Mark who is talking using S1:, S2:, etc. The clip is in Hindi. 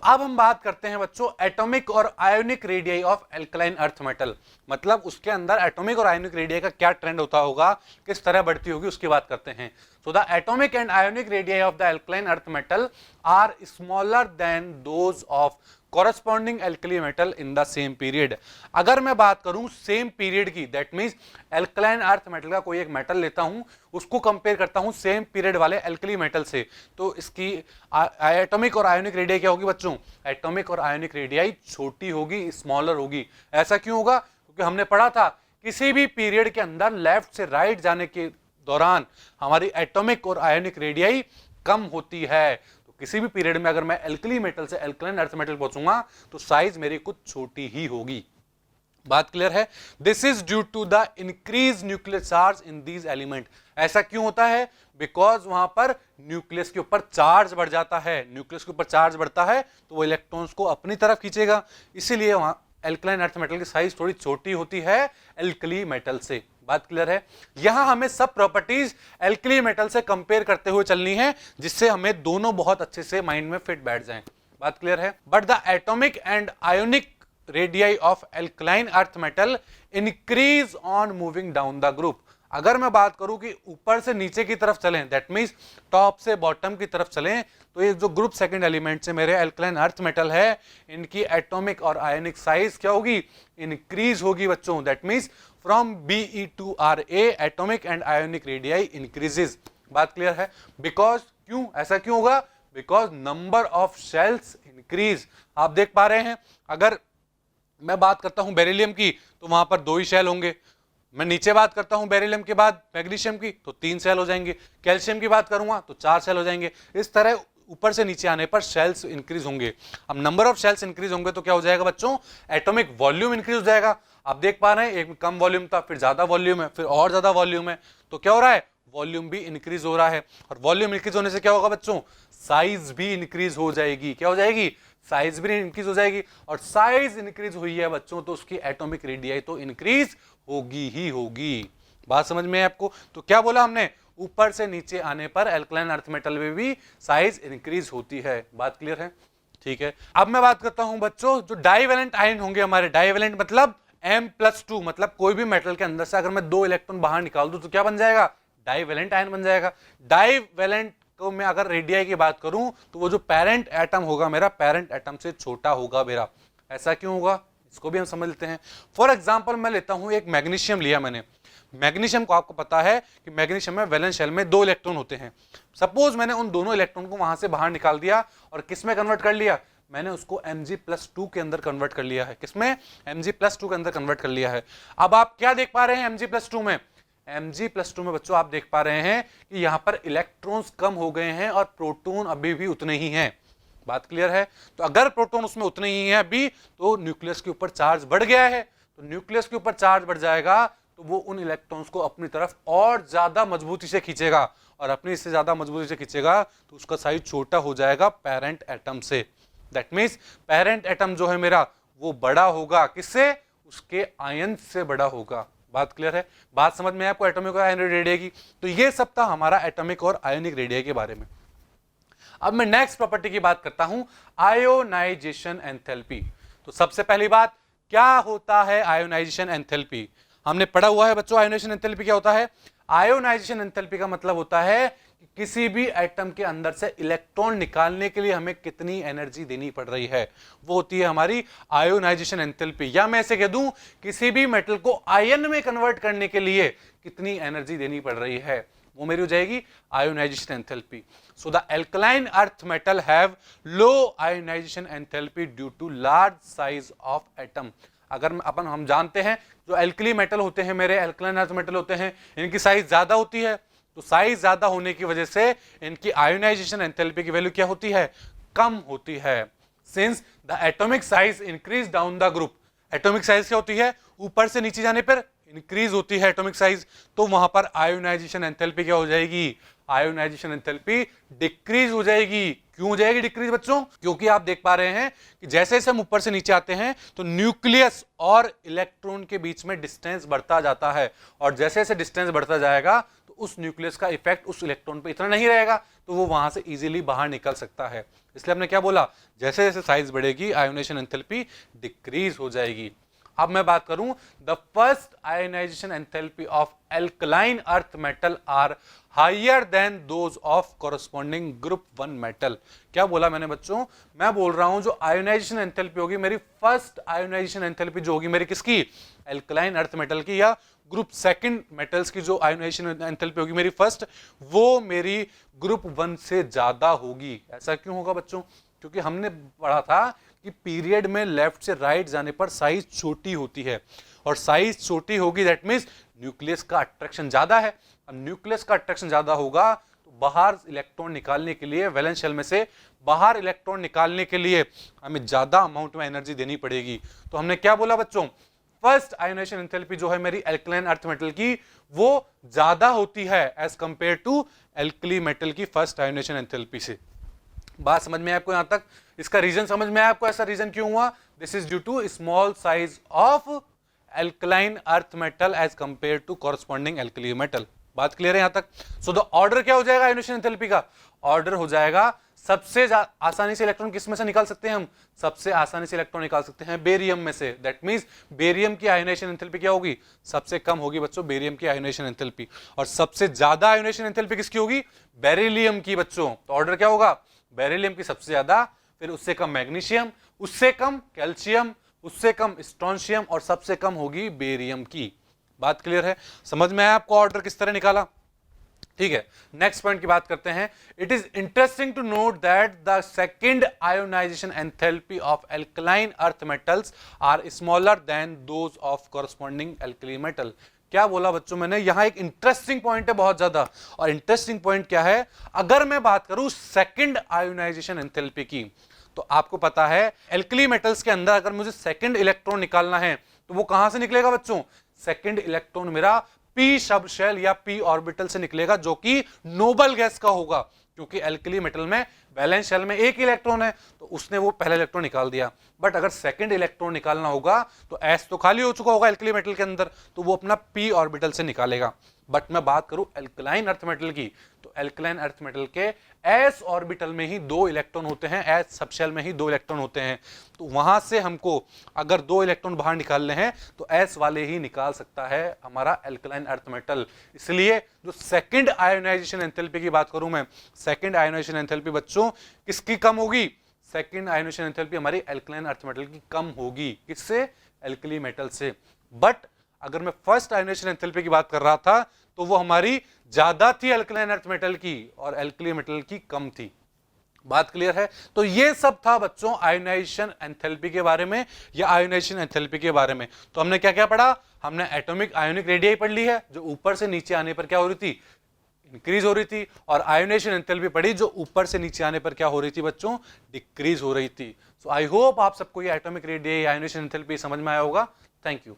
S1: अब हम बात करते हैं बच्चों एटॉमिक और ionic radii of alkaline earth metal, मतलब उसके अंदर एटॉमिक और आयोनिक रेडियाई का क्या ट्रेंड होता होगा, किस तरह बढ़ती होगी, उसकी बात करते हैं। So the atomic and ionic radii of the alkaline earth metal are smaller than those of corresponding alkali metal in the same period. अगर मैं बात करूं सेम पीरियड की, that means alkaline earth metal का कोई एक मेटल लेता हूं, उसको कंपेयर करता हूं सेम पीरियड वाले एल्कली मेटल से, तो इसकी एटॉमिक और आयोनिक रेडियाई क्या होगी बच्चों? एटॉमिक और आयोनिक रेडियाई छोटी होगी, स्मॉलर होगी। ऐसा क्यों होगा? क्योंकि हमने पढ़ा था किसी भी पीरियड के अंदर लेफ्ट से राइट जाने के दौरान हमारी एटॉमिक और आयोनिक रेडियाई कम होती है। तो किसी भी पीरियड में अगर मैं एल्कली मेटल से एल्कलाइन अर्थ मेटल पहुंचूंगा तो साइज मेरी कुछ छोटी ही होगी। बात क्लियर है? This is due to the increase nuclear charge in these element. ऐसा क्यों होता है? बिकॉज वहां पर न्यूक्लियस के ऊपर चार्ज बढ़ जाता है, न्यूक्लियस के ऊपर चार्ज बढ़ता है तो वो इलेक्ट्रॉन्स को अपनी तरफ खींचेगा, इसीलिए वहां एल्कलाइन अर्थ मेटल की साइज थोड़ी छोटी होती है एल्कली मेटल से। बात क्लियर है? यहां हमें सब प्रॉपर्टीज एल्कली मेटल से कंपेयर करते हुए चलनी है, जिससे हमें दोनों बहुत अच्छे से माइंड में फिट बैठ जाएं। बात क्लियर है? But the atomic and ionic radii of alkaline earth metal increase on moving down the group. अगर मैं बात करूं कि ऊपर से नीचे की तरफ चलें, दैट मींस टॉप से बॉटम की तरफ चलें, तो ये जो ग्रुप सेकंड एलिमेंट से मेरे एल्कलाइन अर्थ मेटल है, इनकी एटॉमिक और आयोनिक साइज क्या होगी? इंक्रीज होगी बच्चों। That means from Be to Ra atomic and ionic radii increases. बात क्लियर है? बिकॉज क्यों ऐसा क्यों होगा? Because number of shells increase. आप देख पा रहे हैं, अगर मैं बात करता हूं बेरिलियम की तो वहां पर 2 ही शेल होंगे, मैं नीचे बात करता हूं बेरिलियम के बाद मैग्नीशियम की तो 3 सेल हो जाएंगे, कैल्शियम की बात करूंगा तो 4 सेल हो जाएंगे। इस तरह ऊपर से नीचे आने पर शेल्स इंक्रीज होंगे। अब नंबर ऑफ शेल्स इंक्रीज होंगे तो क्या हो जाएगा बच्चों? एटॉमिक वॉल्यूम इंक्रीज हो जाएगा। आप देख पा रहे हैं एक कम वॉल्यूम था, फिर ज्यादा वॉल्यूम है, फिर और ज्यादा वॉल्यूम है, तो क्या हो रहा है? वॉल्यूम भी इंक्रीज हो रहा है। और वॉल्यूम इंक्रीज होने से क्या होगा बच्चों? साइज भी इंक्रीज हो जाएगी। क्या हो जाएगी? साइज भी इंक्रीज हो जाएगी। और साइज इंक्रीज हुई है बच्चों तो उसकी एटॉमिक रेडियाई तो इंक्रीज होगी ही होगी। बात समझ में है आपको? तो क्या बोला हमने? ऊपर से नीचे आने पर एल्कलाइन अर्थ मेटल में भी साइज इंक्रीज होती है। बात क्लियर है? ठीक है। अब मैं बात करता हूं बच्चों जो डाइवेलेंट आयन होंगे हमारे, डाइवेलेंट मतलब M+2, मतलब कोई भी मेटल के अंदर से अगर मैं 2 इलेक्ट्रॉन बाहर निकाल दूं तो क्या बन जाएगा? डाइवेलेंट आयन बन जाएगा। डाइवेलेंट को मैं अगर रेडियाई की बात करूं तो वो जो पेरेंट एटम होगा मेरा, पेरेंट एटम से छोटा होगा मेरा। ऐसा क्यों होगा? इसको भी हम समझ लेते हैं। फॉर एग्जाम्पल मैं लेता हूं एक मैग्नीशियम लिया मैंने। मैग्नीशियम को आपको पता है कि मैग्नीशियम में वैलेंस शेल में 2 इलेक्ट्रॉन होते हैं। सपोज मैंने उन दोनों इलेक्ट्रॉन को वहां से बाहर निकाल दिया और किस में कन्वर्ट कर लिया? मैंने उसको Mg+2 के अंदर कन्वर्ट कर लिया है। किसमें? Mg+2 के अंदर कन्वर्ट कर लिया है। अब आप क्या देख पा रहे हैं Mg+2 में? Mg+2 में बच्चों आप देख पा रहे हैं कि यहां पर इलेक्ट्रॉन्स कम हो गए हैं और प्रोटॉन अभी भी उतने ही हैं। बात क्लियर है? तो अगर प्रोटॉन उसमें उतने ही हैं अभी, तो न्यूक्लियस के ऊपर चार्ज बढ़ गया है। तो न्यूक्लियस के ऊपर चार्ज बढ़ जाएगा तो वो उन इलेक्ट्रॉन्स को अपनी तरफ और ज्यादा मजबूती से खींचेगा, और अपनी से ज्यादा मजबूती से खींचेगा तो उसका साइज छोटा हो जाएगा पेरेंट एटम से। दैट मीन्स पेरेंट एटम जो है मेरा वो बड़ा होगा। किससे? उसके आयन से बड़ा होगा। बात क्लियर है? बात समझ में आपको एटॉमिक और आयोनिक रेडियाई की? तो ये सब था हमारा एटॉमिक और आयोनिक रेडियाई के बारे में। अब मैं नेक्स्ट प्रॉपर्टी की बात करता हूं, आयोनाइजेशन एंथैल्पी। तो सबसे पहली बात, क्या होता है आयोनाइजेशन एंथैल्पी? हमने पढ़ा हुआ है बच्चों आयोनाइजेशन एंथैल्पी क्या होता है। आयोनाइजेशन एंथैल्पी का मतलब होता है कि किसी भी एटम के अंदर से इलेक्ट्रॉन निकालने के लिए हमें कितनी एनर्जी देनी पड़ रही है, वो होती है हमारी आयोनाइजेशन एंथैल्पी। या मैं ऐसे कह दूं, किसी भी मेटल को आयन में कन्वर्ट करने के लिए कितनी एनर्जी देनी पड़ रही है, वो मेरी हो जाएगी ionisation enthalpy. So the alkaline earth metal have low ionisation enthalpy due to large size of atom. अगर हम जानते हैं जो एल्कली मेटल होते हैं मेरे, एल्कलाइन अर्थ मेटल होते हैं, इनकी साइज ज्यादा होती है। तो साइज ज्यादा होने की वजह से इनकी आयोनाइजेशन एंथैल्पी की वैल्यू क्या होती है? कम होती है। Since the atomic size increase down the group, atomic size क्या होती है? ऊपर से नीचे जाने पर इंक्रीज होती है एटॉमिक साइज, तो वहां पर आयोनाइजेशन एंथैल्पी क्या हो जाएगी? आयोनाइजेशन एंथैल्पी डिक्रीज हो जाएगी। क्यों हो जाएगी डिक्रीज बच्चों? क्योंकि आप देख पा रहे हैं कि जैसे जैसे हम ऊपर से नीचे आते हैं तो न्यूक्लियस और इलेक्ट्रॉन के बीच में डिस्टेंस बढ़ता जाता है, और जैसे जैसे डिस्टेंस बढ़ता जाएगा तो उस न्यूक्लियस का इफेक्ट उस इलेक्ट्रॉन पे इतना नहीं रहेगा, तो वो वहां से इजीली बाहर निकल सकता है। इसलिए हमने क्या बोला, जैसे जैसे साइज बढ़ेगी आयोनाइजेशन एंथैल्पी डिक्रीज हो जाएगी। अब मैं बात करूं, the first ionisation enthalpy of alkaline earth metal are higher than those of corresponding group 1 metal. क्या बोला मैंने बच्चों? मैं बोल रहा हूं जो आयोनाइजेशन एंथैल्पी होगी मेरी, फर्स्ट आयोनाइजेशन एंथैल्पी जो होगी मेरी किसकी, एल्कलाइन अर्थ मेटल की, या ग्रुप सेकंड मेटल्स की जो आयोनाइजेशन एंथैल्पी होगी मेरी फर्स्ट, वो मेरी ग्रुप 1 से ज्यादा होगी। ऐसा क्यों होगा बच्चों? क्योंकि हमने पढ़ा था कि पीरियड में लेफ्ट से राइट जाने पर साइज छोटी होती है, और साइज छोटी होगी दैट मींस न्यूक्लियस का अट्रैक्शन ज्यादा है। अब न्यूक्लियस का अट्रैक्शन ज्यादा होगा तो बाहर इलेक्ट्रॉन निकालने के लिए, वैलेंस शेल में से बाहर इलेक्ट्रॉन निकालने के लिए हमें ज्यादा अमाउंट में एनर्जी देनी पड़ेगी। तो हमने क्या बोला बच्चों, फर्स्ट आयोनाइजेशन एंथैल्पी जो है मेरी एल्कलाइन अर्थ मेटल की, वो ज्यादा होती है as compare to alkali metal की फर्स्ट आयोनाइजेशन एंथैल्पी से। बात समझ में आपको? यहां तक इसका रीजन समझ में आया आपको? ऐसा रीजन क्यों हुआ? This is due to small size of alkaline earth metal as compare to corresponding alkali metal. बात क्लियर है यहां तक? सो द ऑर्डर क्या हो जाएगा आयोनाइजेशन एंथैल्पी का? ऑर्डर हो जाएगा, सबसे आसानी से इलेक्ट्रॉन किस में से निकाल सकते हैं हम? सबसे आसानी से इलेक्ट्रॉन निकाल सकते हैं बेरियम में से। दैट मींस बेरियम की आयोनाइजेशन एंथैल्पी क्या होगी? सबसे कम होगी बच्चों बेरियम की आयोनाइजेशन एंथैल्पी। और सबसे ज्यादा आयोनाइजेशन एंथैल्पी किसकी होगी? बेरिलियम की बच्चों। तो ऑर्डर क्या होगा? बेरिलियम की सबसे ज्यादा, फिर उससे कम मैग्नीशियम, उससे कम कैल्शियम, उससे कम स्ट्रोंशियम, और सबसे कम होगी बेरियम की। बात क्लियर है? समझ में आया आपको ऑर्डर किस तरह निकाला? ठीक है, नेक्स्ट पॉइंट की बात करते हैं। It is interesting to note that the second ionisation enthalpy of alkaline earth metals are smaller than those of corresponding alkali metal. क्या बोला बच्चों मैंने? यहां एक इंटरेस्टिंग पॉइंट है बहुत ज्यादा, और इंटरेस्टिंग पॉइंट क्या है, अगर मैं बात करूं सेकंड आयोनाइजेशन एंथैल्पी की, तो आपको पता है एल्कली मेटल्स के अंदर अगर मुझे सेकंड इलेक्ट्रॉन निकालना है तो वो कहां से निकलेगा बच्चों? सेकंड इलेक्ट्रॉन मेरा पी सब शेल या पी ऑर्बिटल से निकलेगा, जो कि नोबल गैस का होगा, क्योंकि एल्कली मेटल में वैलेंस शेल में एक इलेक्ट्रॉन है, तो उसने वो पहला इलेक्ट्रॉन निकाल दिया। बट अगर सेकंड इलेक्ट्रॉन निकालना होगा तो एस तो खाली हो चुका होगा एल्कली मेटल के अंदर, तो वो अपना पी ऑर्बिटल से निकालेगा। बट मैं बात करूं एल्कलाइन अर्थ मेटल की, तो एल्कलाइन अर्थ मेटल के एस ऑर्बिटल में ही 2 इलेक्ट्रॉन होते हैं, एस सबशेल में ही 2 इलेक्ट्रॉन होते हैं। तो वहां से हमको अगर 2 इलेक्ट्रॉन बाहर निकालने हैं तो एस वाले ही निकाल सकता है हमारा एल्कलाइन अर्थ मेटल। इसलिए जो सेकंड आयोनाइजेशन एंथैल्पी की बात करूं मैं, सेकंड आयोनाइजेशन एंथैल्पी बच्चों किसकी कम होगी? सेकंड आयोनाइजेशन एंथैल्पी हमारी एल्कलाइन अर्थ मेटल की कम होगी। किससे? एल्कली मेटल से। बट अगर मैं फर्स्ट आयोनाइजेशन एंथैल्पी की बात कर रहा था तो वो हमारी ज्यादा थी एल्कलाइन अर्थ मेटल की, और एल्कली मेटल की कम थी। बात क्लियर है? तो ये सब था बच्चों आयोनाइजेशन एंथैल्पी के बारे में, या आयोनाइजेशन एंथैल्पी के बारे में। तो हमने क्या क्या पढ़ा? हमने एटॉमिक आयोनिक रेडियाई पढ़ ली है, जो ऊपर से नीचे आने पर क्या हो रही थी? इंक्रीज हो रही थी। और आयोनाइजेशन एंथैल्पी पढ़ी, जो ऊपर से नीचे आने पर क्या हो रही थी बच्चों? डिक्रीज हो रही थी। सो आई होप आप सबको ये एटॉमिक रेडियाई, आयोनाइजेशन एंथैल्पी समझ में आया होगा। Thank you.